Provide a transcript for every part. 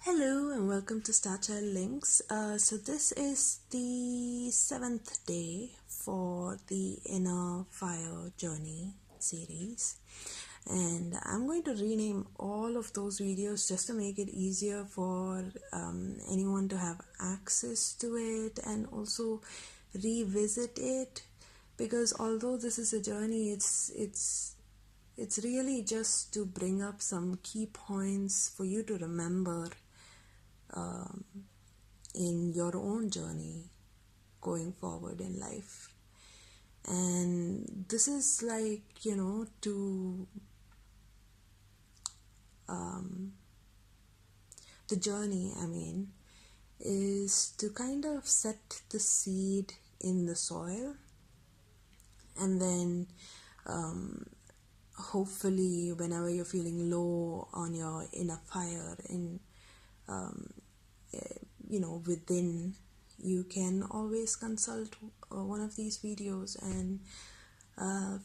Hello and welcome to Starchild Links. So this is the 7th day for the Inner Fire Journey series, and I'm going to rename all of those videos just to make it easier for anyone to have access to it and also revisit it, because although this is a journey, it's really just to bring up some key points for you to remember in your own journey going forward in life. And this is like, the journey, is to kind of set the seed in the soil, and then hopefully whenever you're feeling low on your inner fire within, you can always consult one of these videos and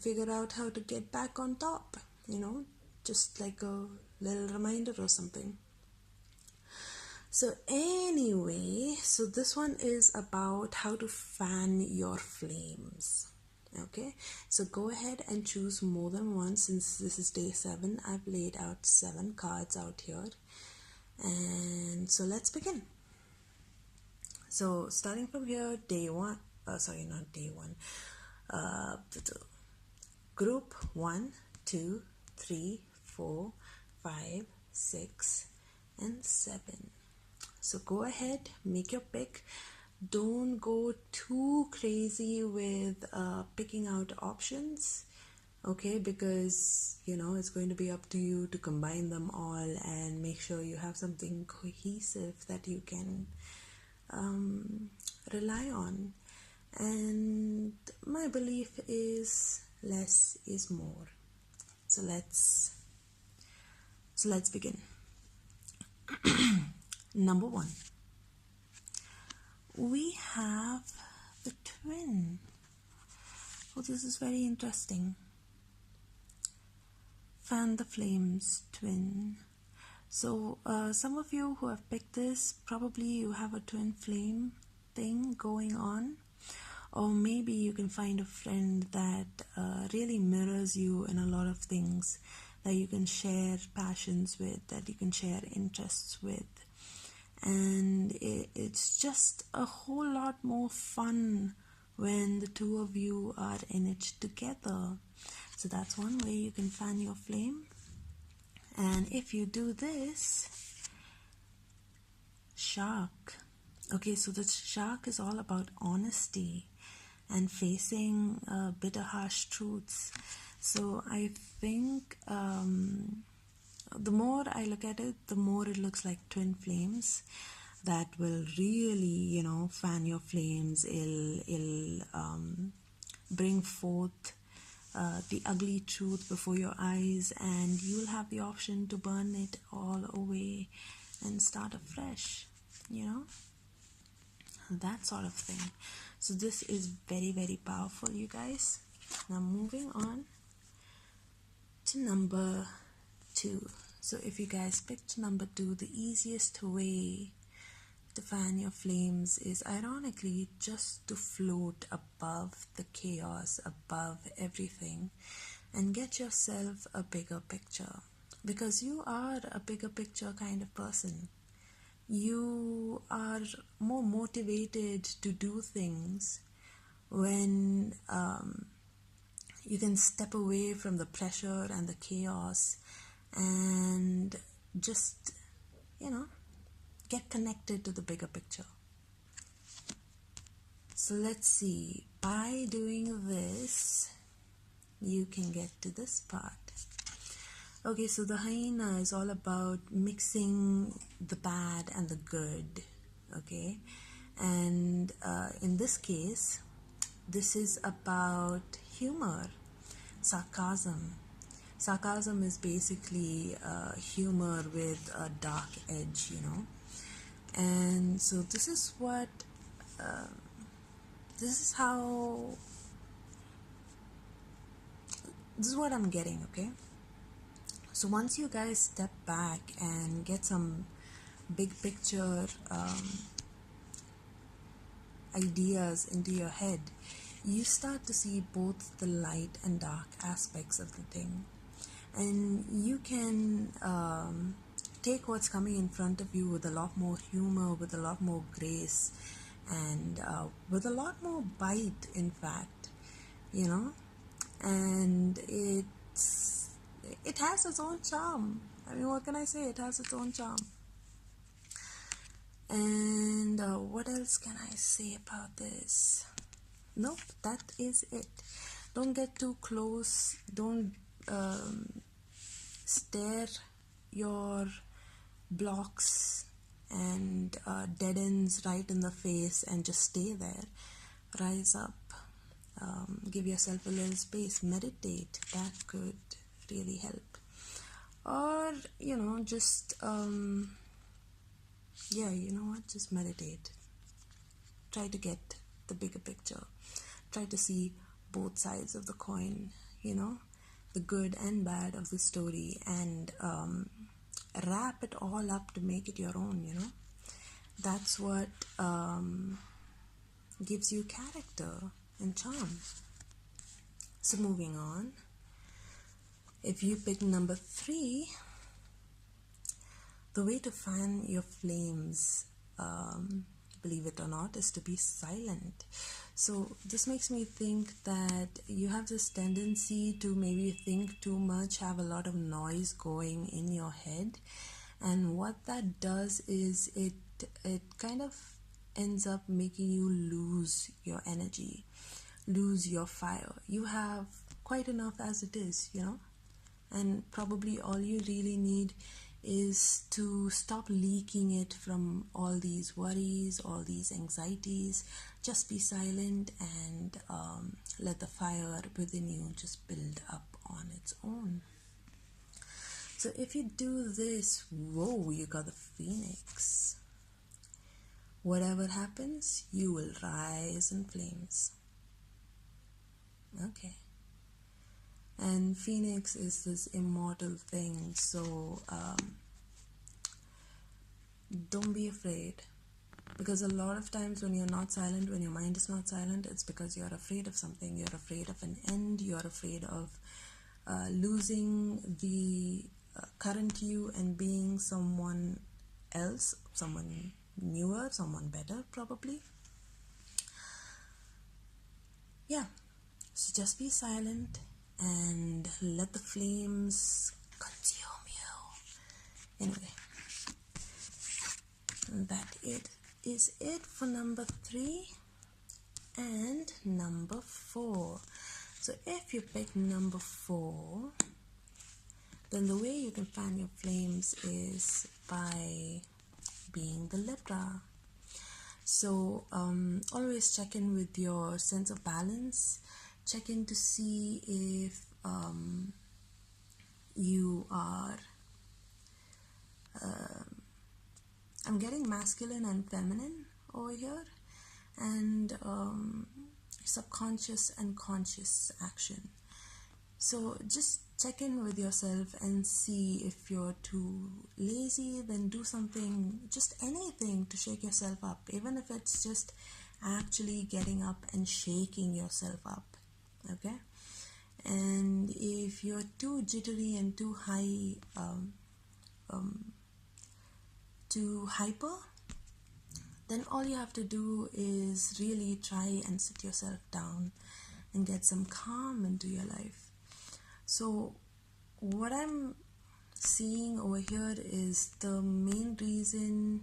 figure out how to get back on top, just like a little reminder or something. So anyway, so this one is about how to fan your flames. Okay, so go ahead and choose more than one. Since this is day 7, I've laid out 7 cards out here, and so let's begin. So starting from here, day 1, not day 1, group 1, 2, 3, 4, 5, 6 and 7. So go ahead, make your pick. Don't go too crazy with picking out options, okay, because it's going to be up to you to combine them all and make sure you have something cohesive that you can rely on. And my belief is less is more. So let's begin. Number 1, we have the twin. Oh, this is very interesting. Fan the flames, twin. So some of you who have picked this, probably you have a twin flame thing going on, or maybe you can find a friend that really mirrors you in a lot of things, that you can share passions with, that you can share interests with, and it's just a whole lot more fun when the two of you are in it together. So that's one way you can fan your flame. And if you do this, shark. Okay, so the shark is all about honesty and facing bitter, harsh truths. So I think the more I look at it, the more it looks like twin flames that will really, fan your flames. It'll bring forth the ugly truth before your eyes, and you'll have the option to burn it all away and start afresh, that sort of thing. So this is very, very powerful, you guys. Now moving on to number 2. So if you guys picked number 2, the easiest way to fan your flames is ironically just to float above the chaos, above everything, and get yourself a bigger picture, because you are a bigger picture kind of person. You are more motivated to do things when you can step away from the pressure and the chaos and just, get connected to the bigger picture. So let's see, by doing this, you can get to this part. Okay, so the hyena is all about mixing the bad and the good, okay? And in this case, this is about humor, sarcasm. Sarcasm is basically humor with a dark edge, And so this is what, this is what I'm getting, okay? So once you guys step back and get some big picture ideas into your head, you start to see both the light and dark aspects of the thing. And you can take what's coming in front of you with a lot more humor, with a lot more grace, and with a lot more bite, in fact, you know. And it has its own charm. I mean, what can I say? It has its own charm. And what else can I say about this? Nope, that is it. Don't get too close. Don't stare your blocks and dead ends right in the face and just stay there. Rise up. Give yourself a little space. Meditate. That could really help. Or, just just meditate. Try to get the bigger picture. Try to see both sides of the coin, the good and bad of the story, and wrap it all up to make it your own, That's what gives you character and charm. So moving on, if you pick number 3, the way to fan your flames, believe it or not, is to be silent. So this makes me think that you have this tendency to maybe think too much, have a lot of noise going in your head, and what that does is it kind of ends up making you lose your energy, lose your fire. You have quite enough as it is, and probably all you really need is to stop leaking it from all these worries, all these anxieties. Just be silent and let the fire within you just build up on its own. So if you do this, whoa, you got the phoenix. Whatever happens, you will rise in flames. Okay. And phoenix is this immortal thing, so don't be afraid, because a lot of times when you're not silent, when your mind is not silent, it's because you're afraid of something. You're afraid of an end. You're afraid of losing the current you and being someone else, someone newer, someone better, probably. Yeah, so just be silent and let the flames consume you. Anyway, that is it for number 3 and number 4. So if you pick number 4, then the way you can fan your flames is by being the Libra. So always check in with your sense of balance. Check in to see if you are I'm getting masculine and feminine over here, and subconscious and conscious action. So just check in with yourself and see if you're too lazy. Then do something, just anything to shake yourself up, even if it's just actually getting up and shaking yourself up. Okay? And if you're too jittery and too too hyper, then all you have to do is really try and sit yourself down and get some calm into your life. So what I'm seeing over here is the main reason,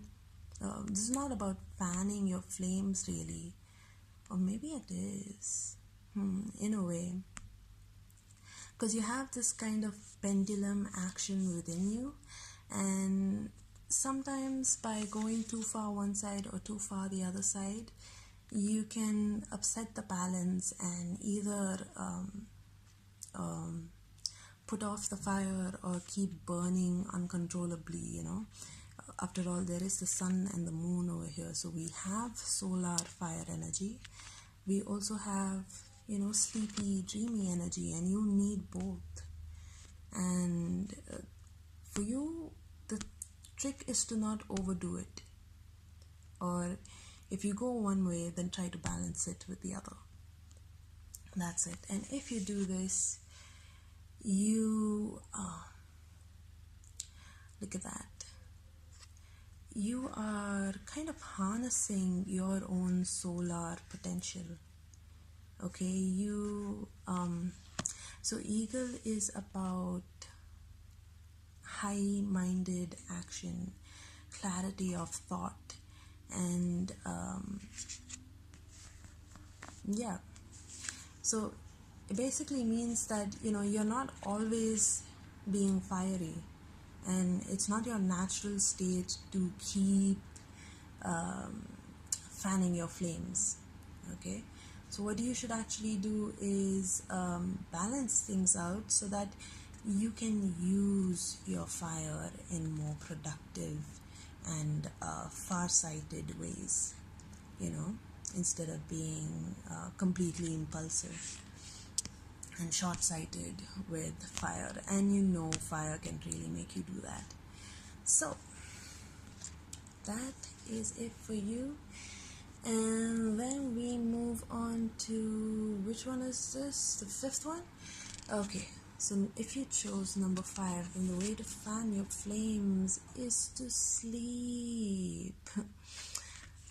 this is not about fanning your flames really, or maybe it is, in a way, because you have this kind of pendulum action within you, and sometimes by going too far one side or too far the other side, you can upset the balance and either put off the fire or keep burning uncontrollably, After all, there is the sun and the moon over here, so we have solar fire energy. We also have, sleepy, dreamy energy, and you need both. And for you, the trick is to not overdo it. Or if you go one way, then try to balance it with the other. That's it. And if you do this, you look at that. You are kind of harnessing your own solar potential. Okay, so Eagle is about high-minded action, clarity of thought, and yeah. So it basically means that you're not always being fiery, and it's not your natural state to keep fanning your flames. Okay, so what you should actually do is balance things out so that you can use your fire in more productive and far-sighted ways, instead of being completely impulsive and short-sighted with fire. And fire can really make you do that. So that is it for you. And then we move on to, which one is this? The fifth one? Okay, so if you chose number 5, then the way to fan your flames is to sleep.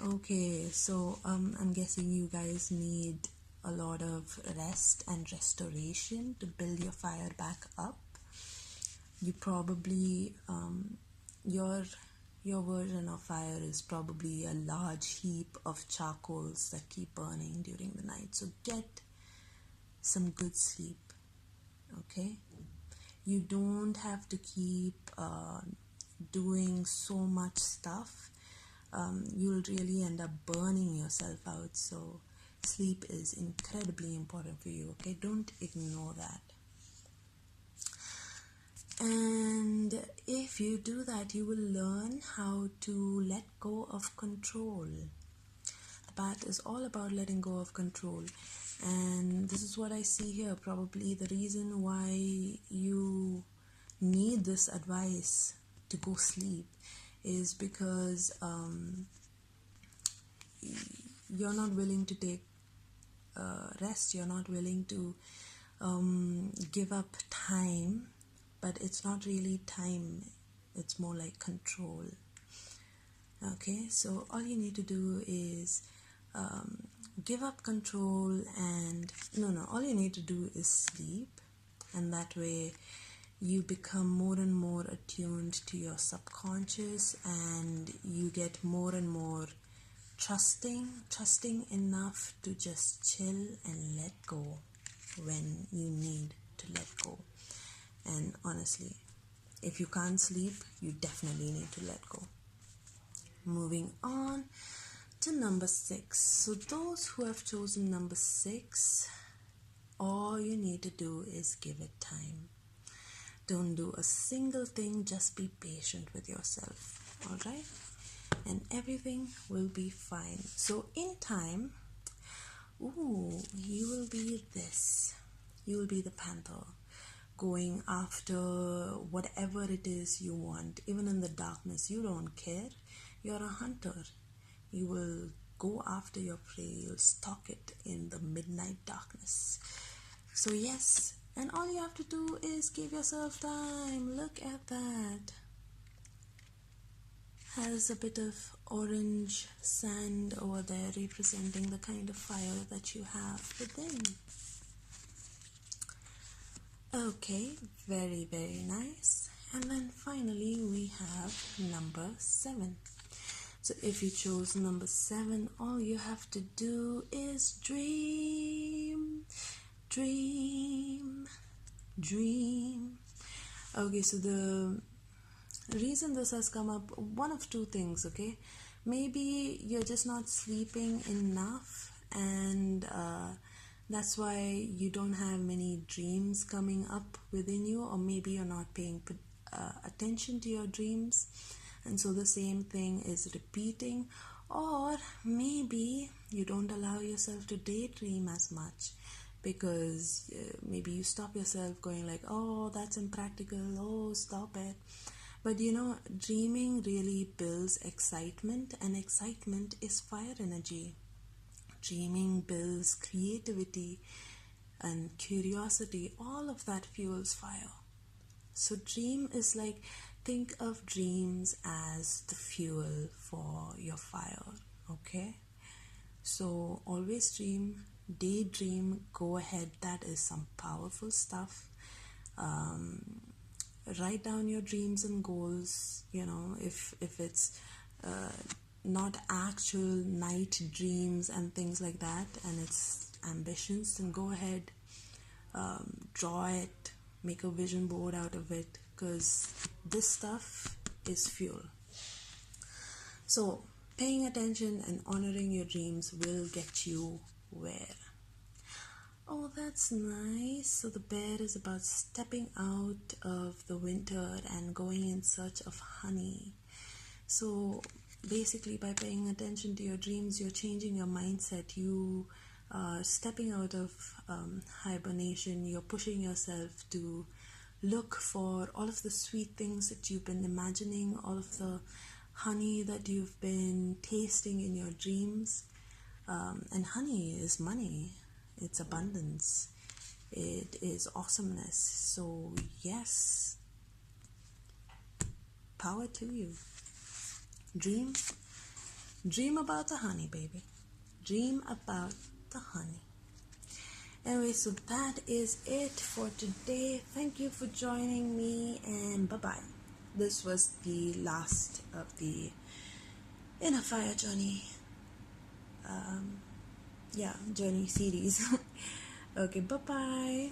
Okay, so I'm guessing you guys need a lot of rest and restoration to build your fire back up. You probably your version of fire is probably a large heap of charcoals that keep burning during the night. So get some good sleep. Okay, you don't have to keep doing so much stuff. You'll really end up burning yourself out. So sleep is incredibly important for you. Okay, don't ignore that. And if you do that, you will learn how to let go of control. The path is all about letting go of control. And this is what I see here. Probably the reason why you need this advice to go sleep is because you're not willing to take rest. You're not willing to give up time. But it's not really time, it's more like control. Okay, so all you need to do is give up control and all you need to do is sleep, and that way you become more and more attuned to your subconscious, and you get more and more trusting enough to just chill and let go when you need to let go. And honestly, if you can't sleep, you definitely need to let go. Moving on to number 6. So those who have chosen number 6, all you need to do is give it time. Don't do a single thing, just be patient with yourself. Alright? And everything will be fine. So in time, you will be this. You will be the panther, going after whatever it is you want. Even in the darkness, you don't care. You're a hunter. You will go after your prey. You'll stalk it in the midnight darkness. So yes, and all you have to do is give yourself time. Look at that. Has a bit of orange sand over there representing the kind of fire that you have within. Okay, very, very nice. And then finally we have number 7. So if you chose number 7, all you have to do is dream, dream, dream. Okay, so the reason this has come up, one of two things, okay? Maybe you're just not sleeping enough, and that's why you don't have many dreams coming up within you, or maybe you're not paying attention to your dreams, and so the same thing is repeating. Or maybe you don't allow yourself to daydream as much, because maybe you stop yourself going like, oh, that's impractical, oh, stop it. But dreaming really builds excitement, and excitement is fire energy. Dreaming builds creativity and curiosity. All of that fuels fire. So dream is like, think of dreams as the fuel for your fire, okay? So always dream, daydream, go ahead. That is some powerful stuff. Write down your dreams and goals. If it's not actual night dreams and things like that, and it's ambitions, then go ahead, draw it, make a vision board out of it, because this stuff is fuel. So paying attention and honoring your dreams will get you where. Oh, that's nice. So the bear is about stepping out of the winter and going in search of honey. So basically, by paying attention to your dreams, you're changing your mindset. You are stepping out of hibernation. You're pushing yourself to look for all of the sweet things that you've been imagining, all of the honey that you've been tasting in your dreams. And honey is money. It's abundance. It is awesomeness. So yes, power to you. Dream about the honey, baby. Dream about the honey. Anyway, so that is it for today. Thank you for joining me, and bye-bye. This was the last of the Inner Fire Journey journey series. Okay, bye-bye.